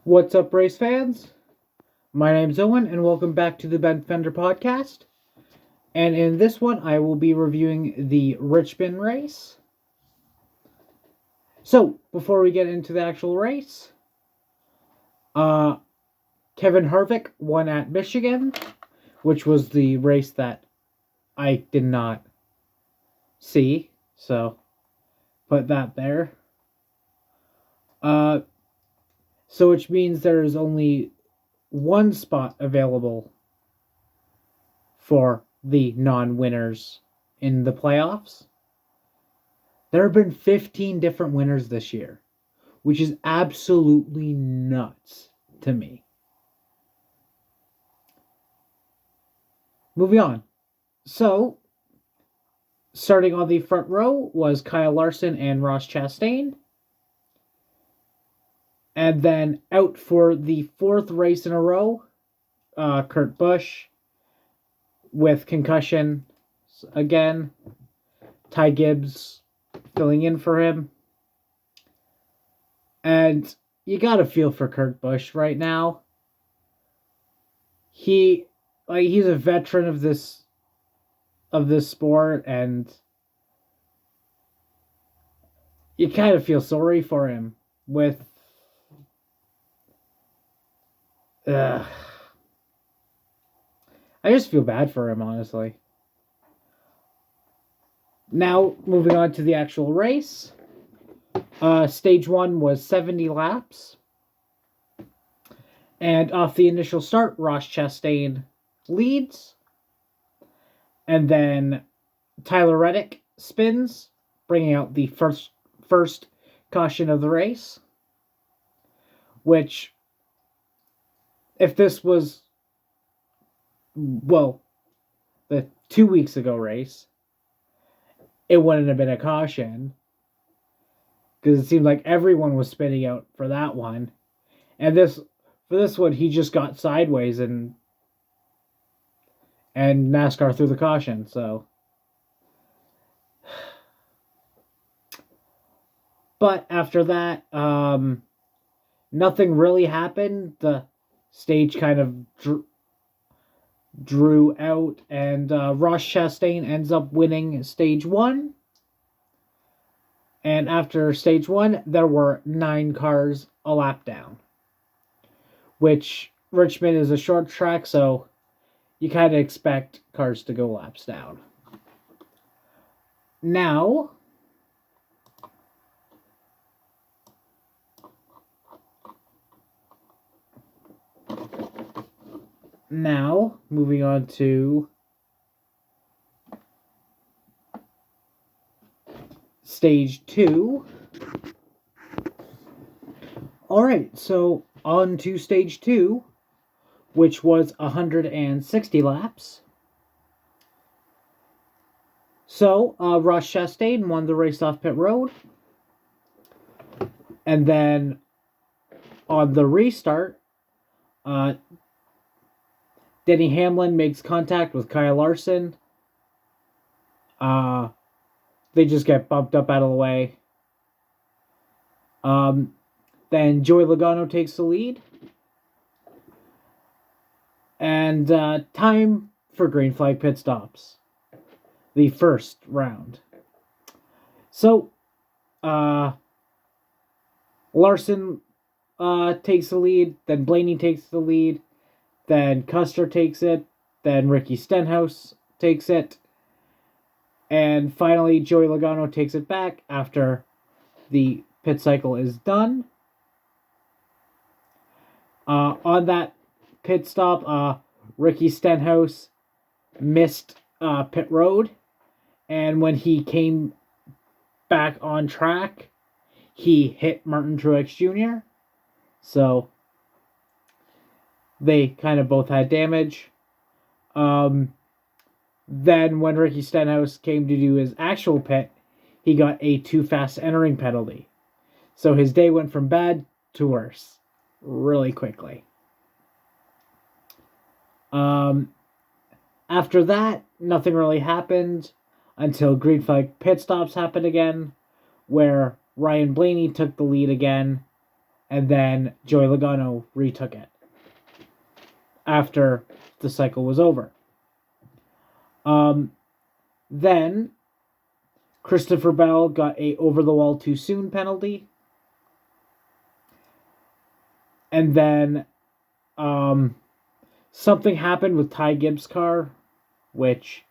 What's up, race fans? My name's Owen, and welcome back to the Ben Fender podcast. And in this one, I will be reviewing the Richmond race. So, before we get into the actual race, Kevin Harvick won at Michigan, which was the race that I did not see. So, put that there. So which means there's only one spot available for the non-winners in the playoffs. There have been 15 different winners this year, which is absolutely nuts to me. Moving on. So, starting on the front row was Kyle Larson and Ross Chastain. And then out for the fourth race in a row, Kurt Busch with concussion again. Ty Gibbs filling in for him. And you gotta feel for Kurt Busch right now. He's a veteran of this sport, and you kind of feel sorry for him with I just feel bad for him, honestly. Now, moving on to the actual race. Stage 1 was 70 laps. And off the initial start, Ross Chastain leads. And then Tyler Reddick spins, bringing out the first caution of the race. Which, if this was, the 2 weeks ago race, it wouldn't have been a caution. Because it seemed like everyone was spinning out for that one. And for this one, he just got sideways and NASCAR threw the caution, so. But after that, nothing really happened. The stage kind of drew out, and Ross Chastain ends up winning stage 1. And after stage 1, there were 9 cars a lap down. Which, Richmond is a short track, so you kind of expect cars to go laps down. Now, moving on to stage 2. Alright, so on to stage 2, which was 160 laps. So, Ross Chastain won the race off pit road. And then, on the restart, Denny Hamlin makes contact with Kyle Larson. They just get bumped up out of the way. Then Joey Logano takes the lead. And time for green flag pit stops. The first round. So, Larson takes the lead. Then Blaney takes the lead. Then Custer takes it. Then Ricky Stenhouse takes it. And finally, Joey Logano takes it back after the pit cycle is done. On that pit stop, Ricky Stenhouse missed pit road. And when he came back on track, he hit Martin Truex Jr. So, they kind of both had damage. Then when Ricky Stenhouse came to do his actual pit, he got a too fast entering penalty. So his day went from bad to worse really quickly. After that, nothing really happened until green flag pit stops happened again, where Ryan Blaney took the lead again, and then Joey Logano retook it after the cycle was over. Then Christopher Bell got a over the wall too soon penalty. And then something happened with Ty Gibbs' car, which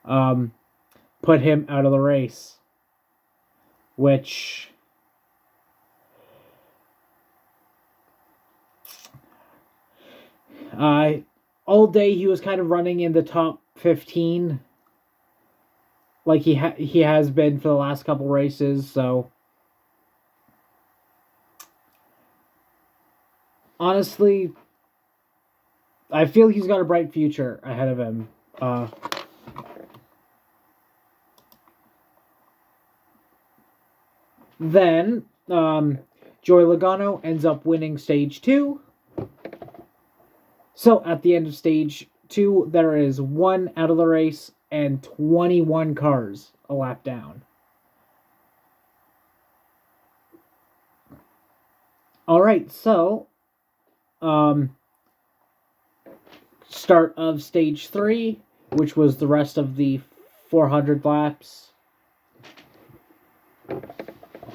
put him out of the race. Which all day he was kind of running in the top 15 like he has been for the last couple races, so honestly I feel he's got a bright future ahead of him. Then Joey Logano ends up winning stage 2. So at the end of stage 2, there is 1 out of the race and 21 cars a lap down. Alright, so start of stage 3, which was the rest of the 400 laps.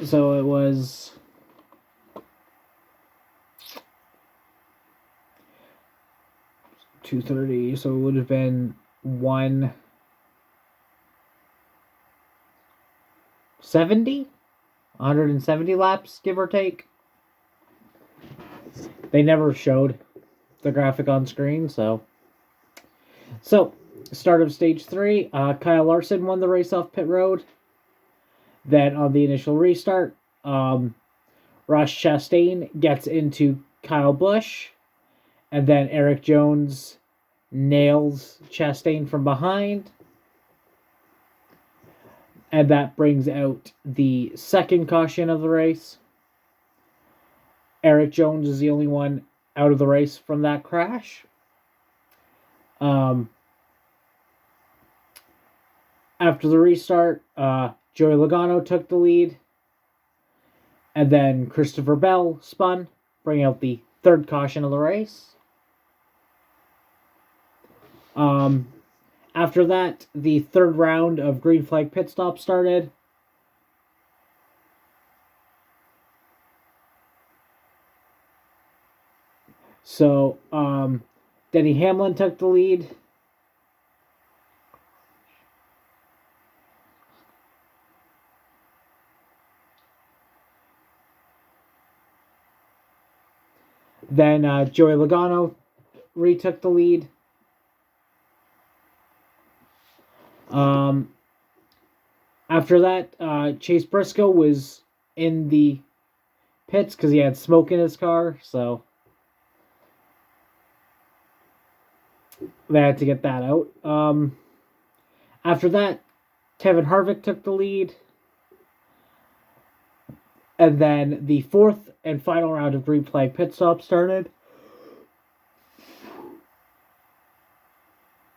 So it was 230, so it would have been 170 laps, give or take. They never showed the graphic on screen, so start of stage 3, Kyle Larson won the race off pit road. Then on the initial restart, Ross Chastain gets into Kyle Busch, and then Eric Jones nails Chastain from behind. And that brings out the second caution of the race. Eric Jones is the only one out of the race from that crash. After the restart, Joey Logano took the lead. And then Christopher Bell spun, bringing out the third caution of the race. After that, the third round of green flag pit stop started. So, Denny Hamlin took the lead. Then Joey Logano retook the lead. After that, Chase Briscoe was in the pits because he had smoke in his car, so they had to get that out. After that, Kevin Harvick took the lead. And then the fourth and final round of green flag pit stop started.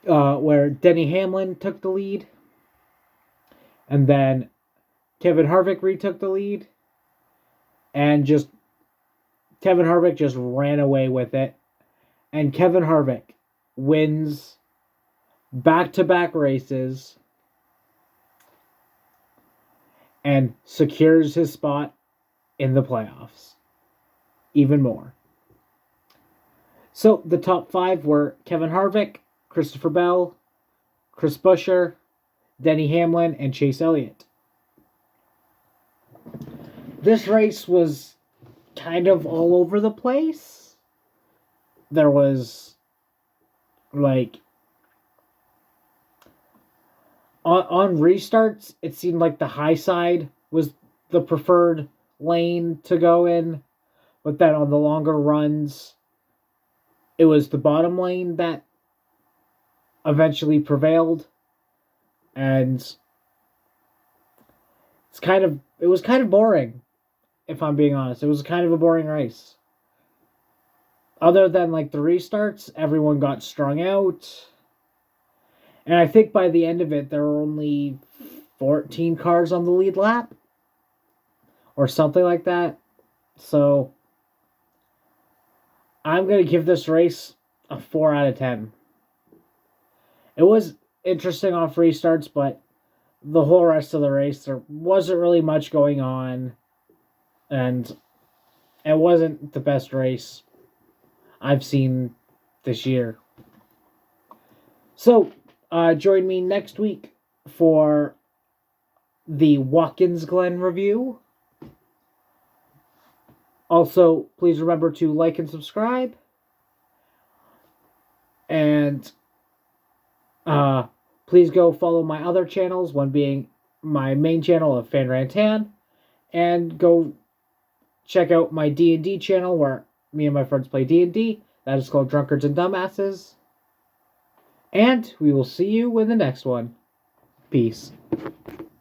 Where Denny Hamlin took the lead. And then Kevin Harvick retook the lead. And Kevin Harvick just ran away with it. And Kevin Harvick wins back-to-back races and secures his spot in the playoffs even more. So the top 5 were Kevin Harvick, Christopher Bell, Chris Buescher, Denny Hamlin, and Chase Elliott. This race was kind of all over the place. There was on restarts, it seemed like the high side was the preferred lane to go in, but then on the longer runs, it was the bottom lane that eventually prevailed, and it was kind of boring, if I'm being honest. It was kind of a boring race. Other than the restarts, everyone got strung out. And I think by the end of it, there were only 14 cars on the lead lap. or something like that. So I'm going to give this race a 4 out of 10. It was interesting off restarts, but the whole rest of the race, there wasn't really much going on, and it wasn't the best race I've seen this year. So, join me next week for the Watkins Glen review. Also, please remember to like and subscribe. And please go follow my other channels, one being my main channel of Fan Rantan, and go check out my D&D channel where me and my friends play D&D. That is called Drunkards and Dumbasses. And we will see you in the next one. Peace.